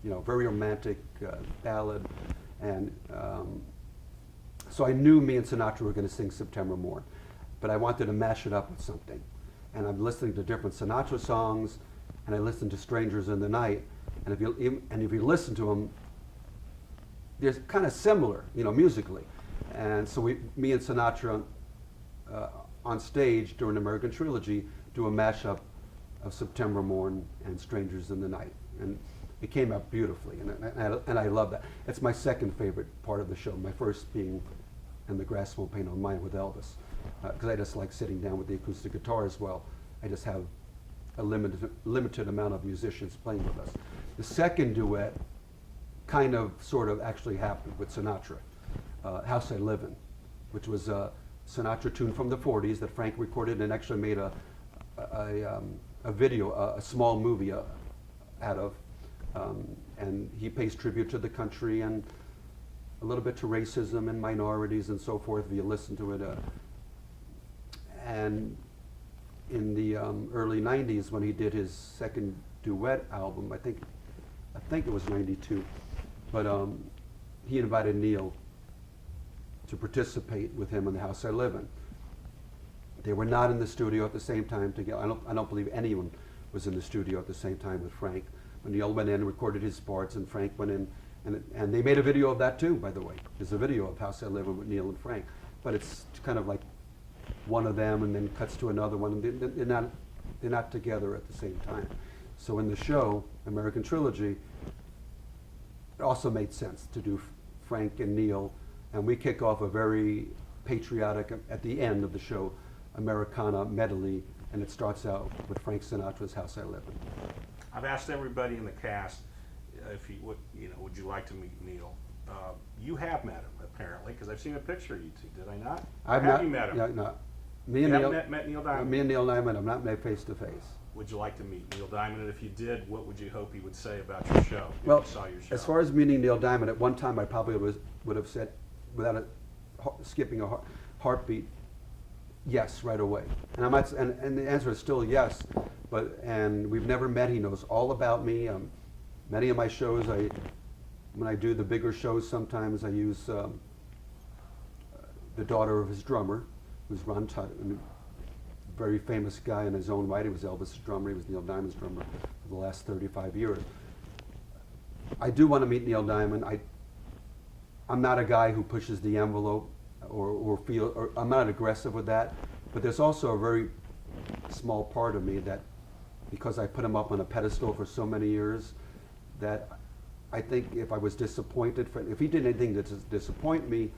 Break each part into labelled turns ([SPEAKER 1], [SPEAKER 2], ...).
[SPEAKER 1] very romantic ballad. And so I knew me and Sinatra were going to sing September Morn, but I wanted to mash it up with something. And I'm listening to different Sinatra songs, and I listened to Strangers in the Night. And if you listen to them, they're kind of similar, musically. And so me and Sinatra on stage during the American Trilogy do a mashup of September Morn and Strangers in the Night. And it came out beautifully, and I love that. It's my second favorite part of the show, my first being And the Grass Won't Paint on Mine with Elvis, because I just like sitting down with the acoustic guitar as well. I just have a limited amount of musicians playing with us. The second duet kind of sort of actually happened with Sinatra, House I Live In, which was a Sinatra tune from the 40s that Frank recorded and actually made a video, a small movie out of. And he pays tribute to the country and a little bit to racism and minorities and so forth, if you listen to it. And in the early 90s, when he did his second duet album, I think it was 92, but he invited Neil to participate with him in The House I Live In. They were not in the studio at the same time together. I don't believe anyone was in the studio at the same time with Frank. When Neil went in and recorded his parts, and Frank went in, and they made a video of that too, by the way. There's a video of House I Live In with Neil and Frank, but it's kind of like one of them and then cuts to another one, and they're not together at the same time. So in the show, American Trilogy, it also made sense to do Frank and Neil, and we kick off a very patriotic, at the end of the show, Americana medley, and it starts out with Frank Sinatra's House I Live In.
[SPEAKER 2] I've asked everybody in the cast if would you like to meet Neil? You have met him apparently, because I've seen a picture of you two. Did I not? Have you met him?
[SPEAKER 1] Yeah, no. Me and
[SPEAKER 2] You
[SPEAKER 1] Neil.
[SPEAKER 2] haven't met Neil Diamond?
[SPEAKER 1] Me and Neil Diamond have not met face to face.
[SPEAKER 2] Would you like to meet Neil Diamond? And if you did, what would you hope he would say about your show?
[SPEAKER 1] Well,
[SPEAKER 2] if you saw your show?
[SPEAKER 1] as far as meeting Neil Diamond, at one time I probably would have said, without skipping a heartbeat, yes, right away. And I might, and the answer is still yes. And we've never met. He knows all about me. Many of my shows, when I do the bigger shows, sometimes I use the daughter of his drummer, who's Ron Tutt, a very famous guy in his own right. He was Elvis' drummer. He was Neil Diamond's drummer for the last 35 years. I do want to meet Neil Diamond. I'm not a guy who pushes the envelope or I'm not aggressive with that. But there's also a very small part of me that, because I put him up on a pedestal for so many years, that I think if I was disappointed, if he did anything to disappoint me,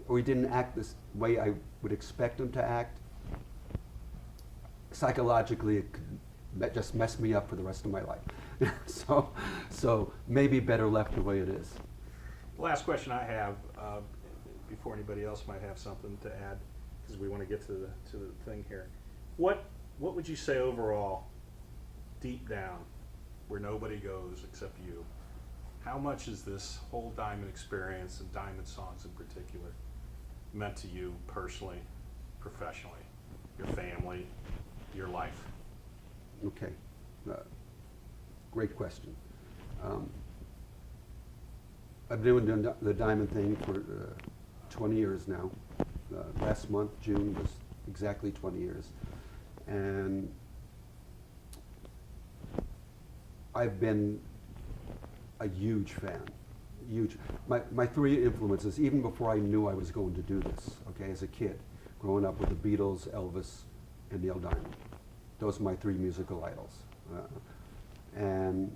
[SPEAKER 1] or he didn't act this way I would expect him to act, psychologically it could just mess me up for the rest of my life. So maybe better left the way it is.
[SPEAKER 2] The last question I have, before anybody else might have something to add, because we want to get to the thing here. What would you say overall, deep down, where nobody goes except you, how much is this whole Diamond experience and Diamond songs in particular meant to you personally, professionally, your family, your life?
[SPEAKER 1] Okay, great question. I've been doing the Diamond thing for 20 years now. Last month, June, was exactly 20 years. And I've been a huge fan, huge. My three influences, even before I knew I was going to do this, okay, as a kid, growing up with the Beatles, Elvis, and Neil Diamond. Those are my three musical idols. And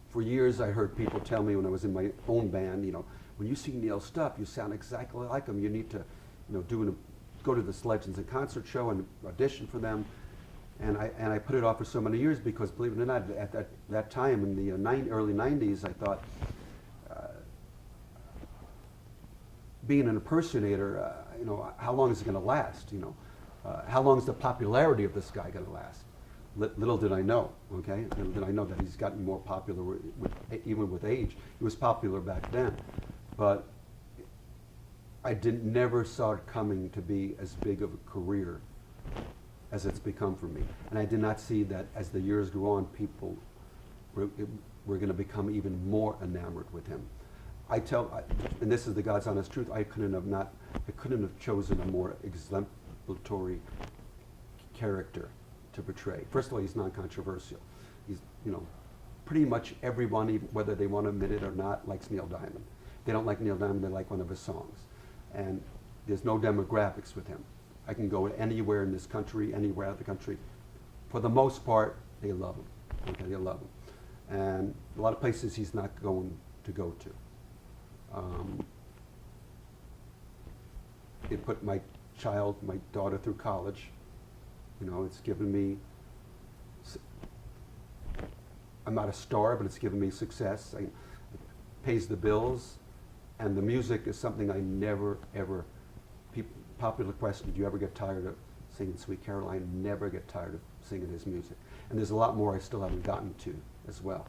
[SPEAKER 1] for years I heard people tell me when I was in my own band, when you see Neil's stuff, you sound exactly like him. You need to, go to this Legends and Concert show and audition for them. And I put it off for so many years because, believe it or not, at that time in the early 90s, I thought being an impersonator, how long is it going to last? How long is the popularity of this guy going to last? Little did I know, okay? Little did I know that he's gotten more popular even with age. He was popular back then, but I never saw it coming to be as big of a career as it's become for me. And I did not see that as the years grew on, people were going to become even more enamored with him. And this is the God's honest truth, I couldn't have chosen a more exemplary character to portray. First of all, he's non-controversial. He's, pretty much everyone, even whether they want to admit it or not, likes Neil Diamond. They don't like Neil Diamond, they like one of his songs. And there's no demographics with him. I can go anywhere in this country, anywhere out of the country. For the most part, they love him. Okay, they love him. And a lot of places he's not going to go to. It put my daughter through college. It's given me, I'm not a star, but it's given me success. It pays the bills, and the music is something I never, ever, popular question, do you ever get tired of singing Sweet Caroline? I never get tired of singing his music. And there's a lot more I still haven't gotten to as well.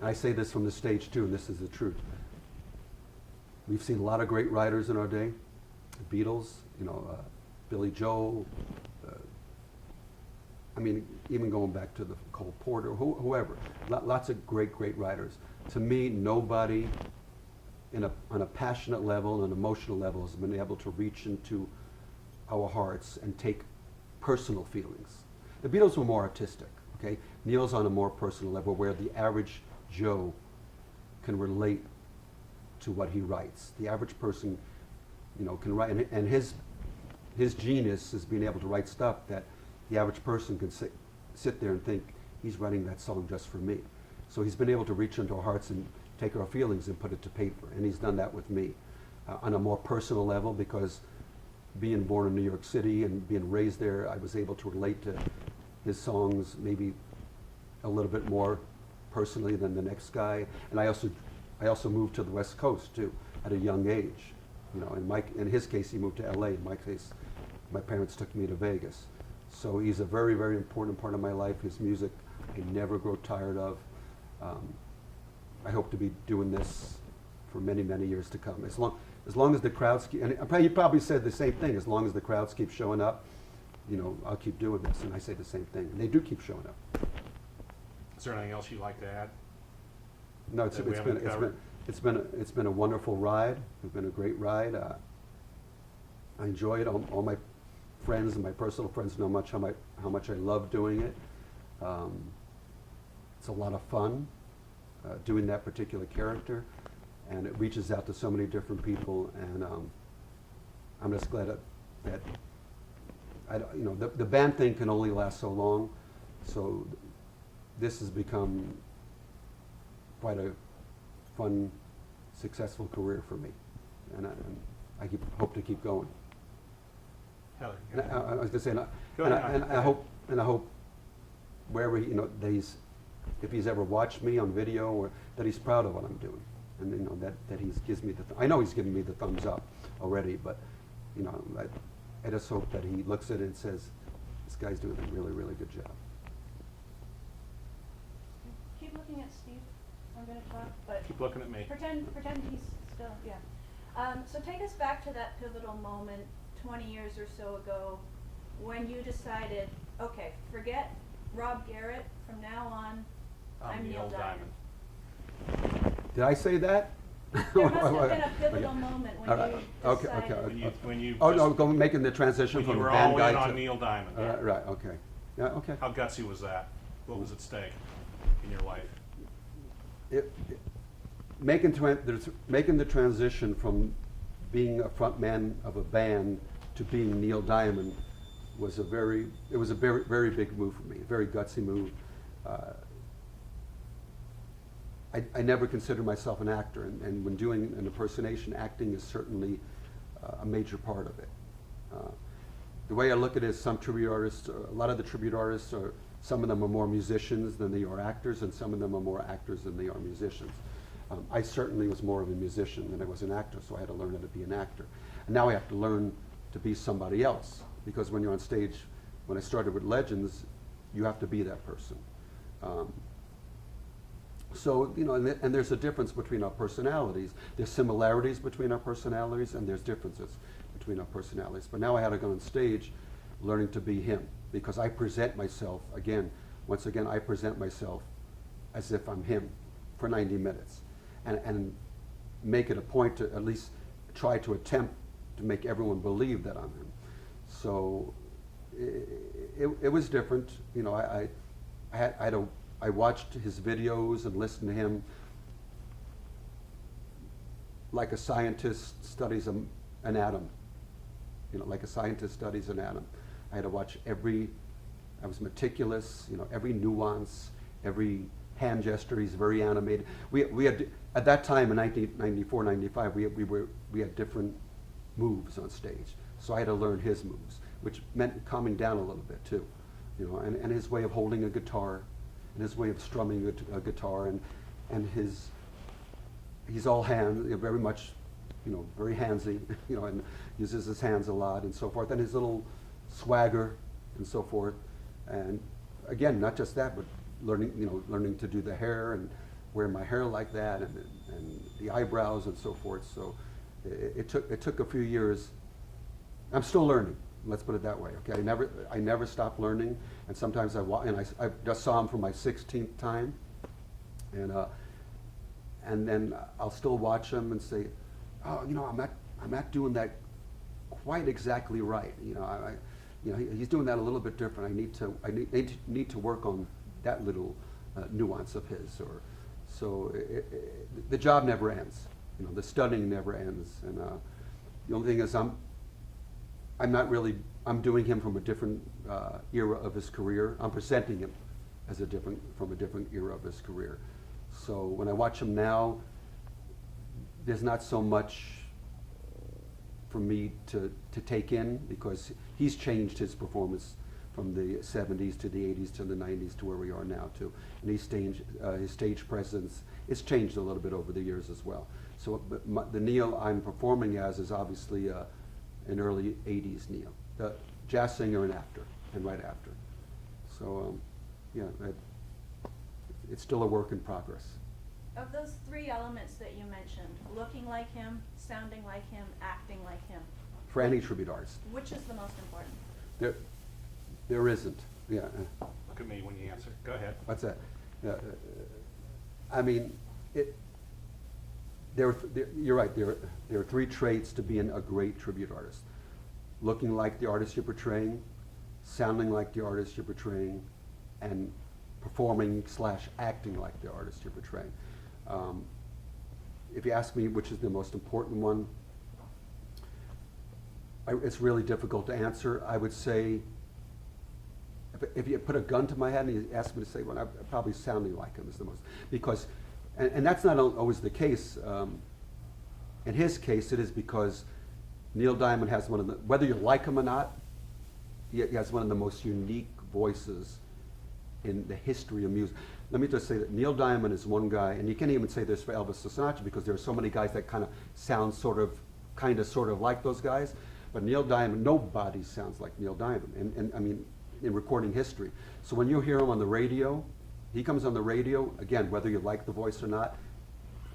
[SPEAKER 1] I say this from the stage too, and this is the truth. We've seen a lot of great writers in our day, the Beatles, Billy Joel, even going back to the Cole Porter, whoever, lots of great writers. To me, nobody on a passionate level, an emotional level, has been able to reach into our hearts and take personal feelings. The Beatles were more artistic, okay? Neil's on a more personal level where the average Joe can relate to what he writes. The average person, can write, and his genius is being able to write stuff that the average person can sit there and think, he's writing that song just for me. So he's been able to reach into our hearts and take our feelings and put it to paper, and he's done that with me on a more personal level, because being born in New York City and being raised there, I was able to relate to his songs maybe a little bit more personally than the next guy. And I also moved to the West Coast too at a young age. In his case, he moved to LA. In my case, my parents took me to Vegas. So he's a very, very important part of my life. His music, I never grow tired of. I hope to be doing this for many, many years to come. As long as the crowds keep, and you probably said the same thing, as long as the crowds keep showing up, I'll keep doing this. And I say the same thing, and they do keep showing up.
[SPEAKER 2] Is there anything else you'd like to add?
[SPEAKER 1] No, it's been a wonderful ride. It's been a great ride. I enjoy it. All my friends and my personal friends know how much I love doing it. It's a lot of fun doing that particular character, and it reaches out to so many different people. And I'm just glad that the band thing can only last so long. So this has become quite a fun, successful career for me, and I hope to keep going.
[SPEAKER 2] Heather,
[SPEAKER 1] And I was going to say,
[SPEAKER 2] Go ahead.
[SPEAKER 1] I hope wherever if he's ever watched me on video, or that he's proud of what I'm doing, and that he gives me I know he's given me the thumbs up already, but I just hope that he looks at it and says, this guy's doing a really, really good job.
[SPEAKER 3] Keep looking at Steve. I'm going to talk, but
[SPEAKER 2] keep looking at me.
[SPEAKER 3] pretend he's still, yeah. So take us back to that pivotal moment 20 years or so ago when you decided, okay, forget Rob Garrett, from now on, I'm Neil Diamond.
[SPEAKER 1] Did I say that?
[SPEAKER 3] There must have been a pivotal moment when you decided.
[SPEAKER 2] When you
[SPEAKER 1] making the transition
[SPEAKER 2] when
[SPEAKER 1] from
[SPEAKER 2] you were
[SPEAKER 1] a band
[SPEAKER 2] all
[SPEAKER 1] guy
[SPEAKER 2] in
[SPEAKER 1] to
[SPEAKER 2] on Neil Diamond.
[SPEAKER 1] right. Okay. Yeah. Okay.
[SPEAKER 2] How gutsy was that? What was at stake in your life?
[SPEAKER 1] Making the transition from being a front man of a band to being Neil Diamond was a very, very big move for me, a very gutsy move. I never considered myself an actor, and when doing an impersonation, acting is certainly a major part of it. The way I look at it is some tribute artists, a lot of the tribute artists, some of them are more musicians than they are actors, and some of them are more actors than they are musicians. I certainly was more of a musician than I was an actor, so I had to learn how to be an actor. And now I have to learn to be somebody else, because when you're on stage, when I started with Legends, you have to be that person. So, and there's a difference between our personalities. There's similarities between our personalities, and there's differences between our personalities. But now I had to go on stage learning to be him, because I present myself, once again, I present myself as if I'm him for 90 minutes, and make it a point to at least try to attempt to make everyone believe that I'm him. So it was different. You know, I watched his videos and listened to him like a scientist studies an atom. You know, like a scientist studies an atom. I had to watch I was meticulous, you know, every nuance, every hand gesture. He's very animated. We had, at that time in 1994, 95, we had different moves on stage. So I had to learn his moves, which meant calming down a little bit too, you know, and his way of holding a guitar, and his way of strumming a guitar, and he's all hands, very much, you know, very handsy, you know, and uses his hands a lot and so forth, and his little swagger and so forth. And again, not just that, but learning to do the hair and wear my hair like that, and the eyebrows and so forth. So it took a few years. I'm still learning. Let's put it that way. Okay, I never stopped learning, and sometimes I just saw him for my 16th time, and then I'll still watch him and say, oh, you know, I'm not doing that quite exactly right. You know, he's doing that a little bit different. I need to work on that little nuance of his. So the job never ends. You know, the studying never ends. And the only thing is, I'm doing him from a different era of his career. I'm presenting him as from a different era of his career. So when I watch him now, there's not so much for me to take in, because he's changed his performance from the 70s to the 80s to the 90s to where we are now too. And his stage presence, it's changed a little bit over the years as well. So but the Neil I'm performing as is obviously an early 80s Neil, the jazz singer and actor, and right after. So yeah, it's still a work in progress.
[SPEAKER 3] Of those three elements that you mentioned, looking like him, sounding like him, acting like him,
[SPEAKER 1] For any tribute artist,
[SPEAKER 3] which is the most important?
[SPEAKER 1] there isn't. Yeah.
[SPEAKER 2] Look at me when you answer. Go ahead.
[SPEAKER 1] What's that? I mean, you're right. There are three traits to being a great tribute artist: looking like the artist you're portraying, sounding like the artist you're portraying, and performing / acting like the artist you're portraying. If you ask me which is the most important one, it's really difficult to answer. I would say, if you put a gun to my head and you asked me to say one, probably sounding like him is the most, because, and that's not always the case. In his case, it is because Neil Diamond has one of the, whether you like him or not, he has one of the most unique voices in the history of music. Let me just say that Neil Diamond is one guy, and you can't even say this for Elvis or Sinatra, because there are so many guys that kind of sound sort of like those guys. But Neil Diamond, nobody sounds like Neil Diamond, and I mean, in recording history. So when you hear him on the radio, he comes on the radio, again, whether you like the voice or not,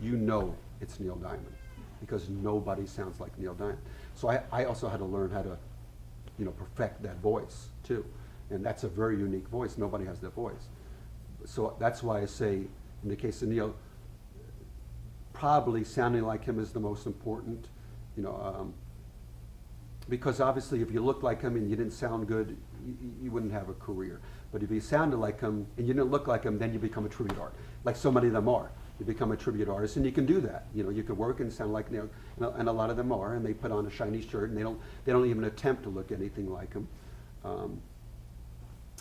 [SPEAKER 1] you know it's Neil Diamond, because nobody sounds like Neil Diamond. So I also had to learn how to, you know, perfect that voice too. And that's a very unique voice. Nobody has that voice. So that's why I say, in the case of Neil, probably sounding like him is the most important, you know, because obviously if you look like him and you didn't sound good, you wouldn't have a career. But if you sounded like him and you didn't look like him, then you become a tribute artist, like so many of them are. You become a tribute artist, and you can do that. You know, you can work and sound like Neil, and a lot of them are, and they put on a shiny shirt, and they don't even attempt to look anything like him.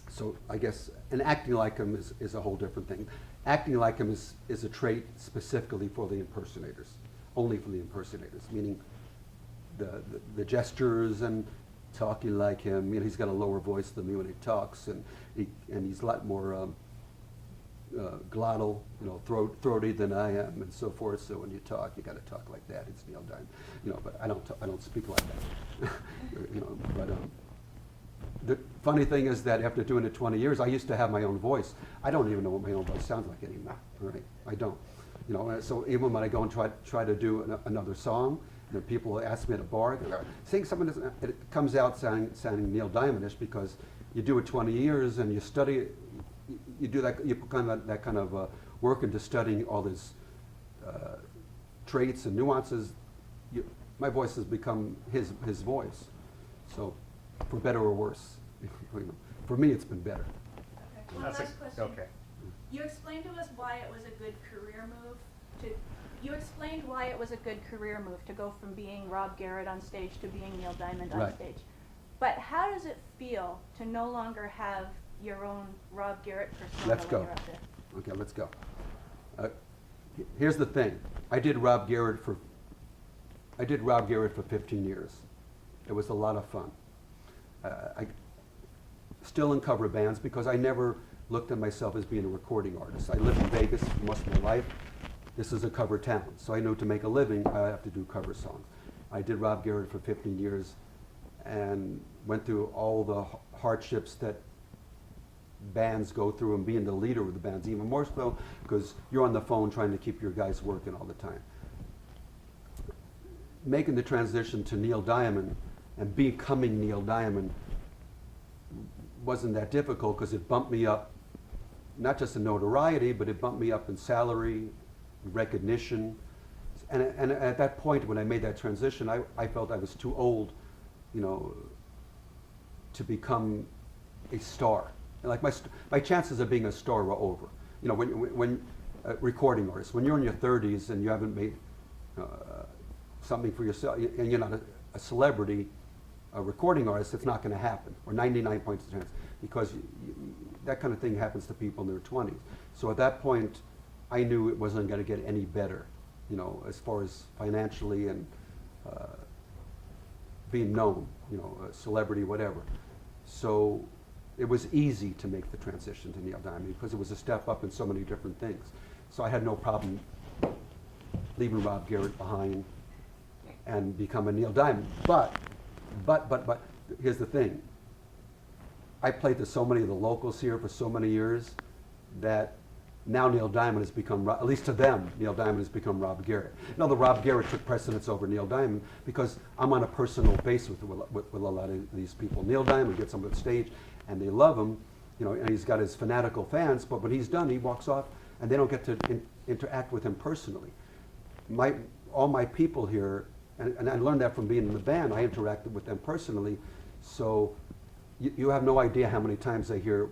[SPEAKER 1] So I guess, and acting like him is a whole different thing. Acting like him is a trait specifically for the impersonators, only for the impersonators, meaning the gestures and talking like him. You know, he's got a lower voice than me when he talks, and he's a lot more glottal, you know, throaty than I am, and so forth. So when you talk, you got to talk like that. It's Neil Diamond, you know. But I don't speak like that, you know. But the funny thing is that after doing it 20 years, I used to have my own voice. I don't even know what my own voice sounds like anymore. Right? I don't. You know. So even when I go and try to do another song, people ask me at a bar, saying someone doesn't, it comes out sounding Neil Diamond-ish because you do it 20 years and you study it, you do that, you put that kind of work into studying all these traits and nuances. My voice has become his voice. So, for better or worse, for me it's been better.
[SPEAKER 3] Okay. One last question.
[SPEAKER 2] Okay.
[SPEAKER 3] You explained to us why it was a good career move you explained why it was a good career move to go from being Rob Garrett on stage to being Neil Diamond on
[SPEAKER 1] Right.
[SPEAKER 3] stage. But how does it feel to no longer have your own Rob Garrett persona
[SPEAKER 1] Let's
[SPEAKER 3] when
[SPEAKER 1] go.
[SPEAKER 3] you're up there?
[SPEAKER 1] Okay, let's go. Here's the thing. I did Rob Garrett for 15 years. It was a lot of fun. I still in cover bands because I never looked at myself as being a recording artist. I lived in Vegas for most of my life. This is a cover town, so I knew to make a living, I have to do cover songs. I did Rob Garrett for 15 years and went through all the hardships that bands go through, and being the leader of the bands even more so because you're on the phone trying to keep your guys working all the time. Making the transition to Neil Diamond and becoming Neil Diamond wasn't that difficult because it bumped me up, not just in notoriety, but it bumped me up in salary, recognition. And at that point, when I made that transition, I felt I was too old, to become a star. Like my chances of being a star were over. When recording artists, when you're in your 30s and you haven't made something for yourself, and you're not a celebrity, a recording artist, it's not going to happen, or 99 points of chance, because that kind of thing happens to people in their 20s. So at that point, I knew it wasn't going to get any better, as far as financially and being known, a celebrity, whatever. So it was easy to make the transition to Neil Diamond because it was a step up in so many different things. So I had no problem leaving Rob Garrett behind and become a Neil Diamond. But here's the thing. I played to so many of the locals here for so many years that now Neil Diamond has become, at least to them, Neil Diamond has become Rob Garrett. Now the Rob Garrett took precedence over Neil Diamond because I'm on a personal base with a lot of these people. Neil Diamond gets on the stage and they love him, and he's got his fanatical fans, but when he's done, he walks off and they don't get to interact with him personally. All my people here, and I learned that from being in the band, I interacted with them personally, so you have no idea how many times I hear,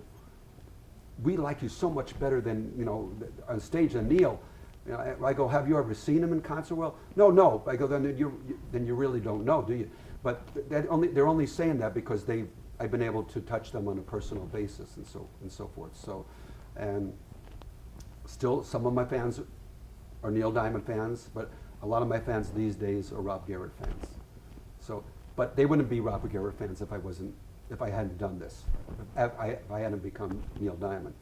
[SPEAKER 1] we like you so much better than, on stage than Neil. I go, have you ever seen him in concert? Well, no. I go, then you really don't know, do you? But they're only saying that because I've been able to touch them on a personal basis and so forth. So, and still some of my fans are Neil Diamond fans, but a lot of my fans these days are Rob Garrett fans. So, but they wouldn't be Rob Garrett fans if I hadn't done this. If I hadn't become Neil Diamond.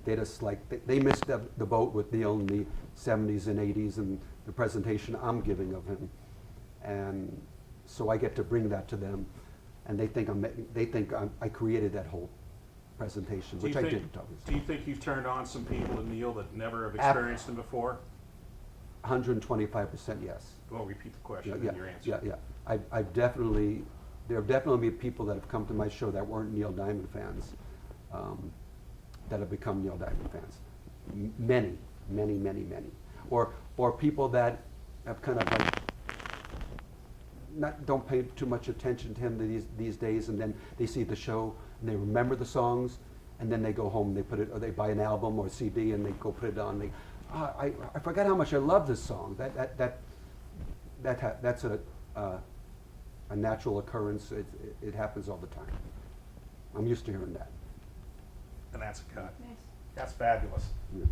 [SPEAKER 1] They just they missed the boat with Neil in the 70s and 80s and the presentation I'm giving of him. And so I get to bring that to them, and they think I created that whole presentation, which I didn't obviously.
[SPEAKER 2] Do you think you've turned on some people to Neil that never have experienced him before?
[SPEAKER 1] 125% yes.
[SPEAKER 2] Well, repeat the question
[SPEAKER 1] Yeah,
[SPEAKER 2] and your answer.
[SPEAKER 1] yeah. There have definitely been people that have come to my show that weren't Neil Diamond fans, that have become Neil Diamond fans. Many. Or people that have kind of don't pay too much attention to him these days, and then they see the show and they remember the songs, and then they go home and they buy an album or a CD and they go put it on. I forgot how much I love this song. That's a natural occurrence. It happens all the time. I'm used to hearing that.
[SPEAKER 2] And that's a cut.
[SPEAKER 3] Nice.
[SPEAKER 2] That's fabulous.
[SPEAKER 1] Yeah.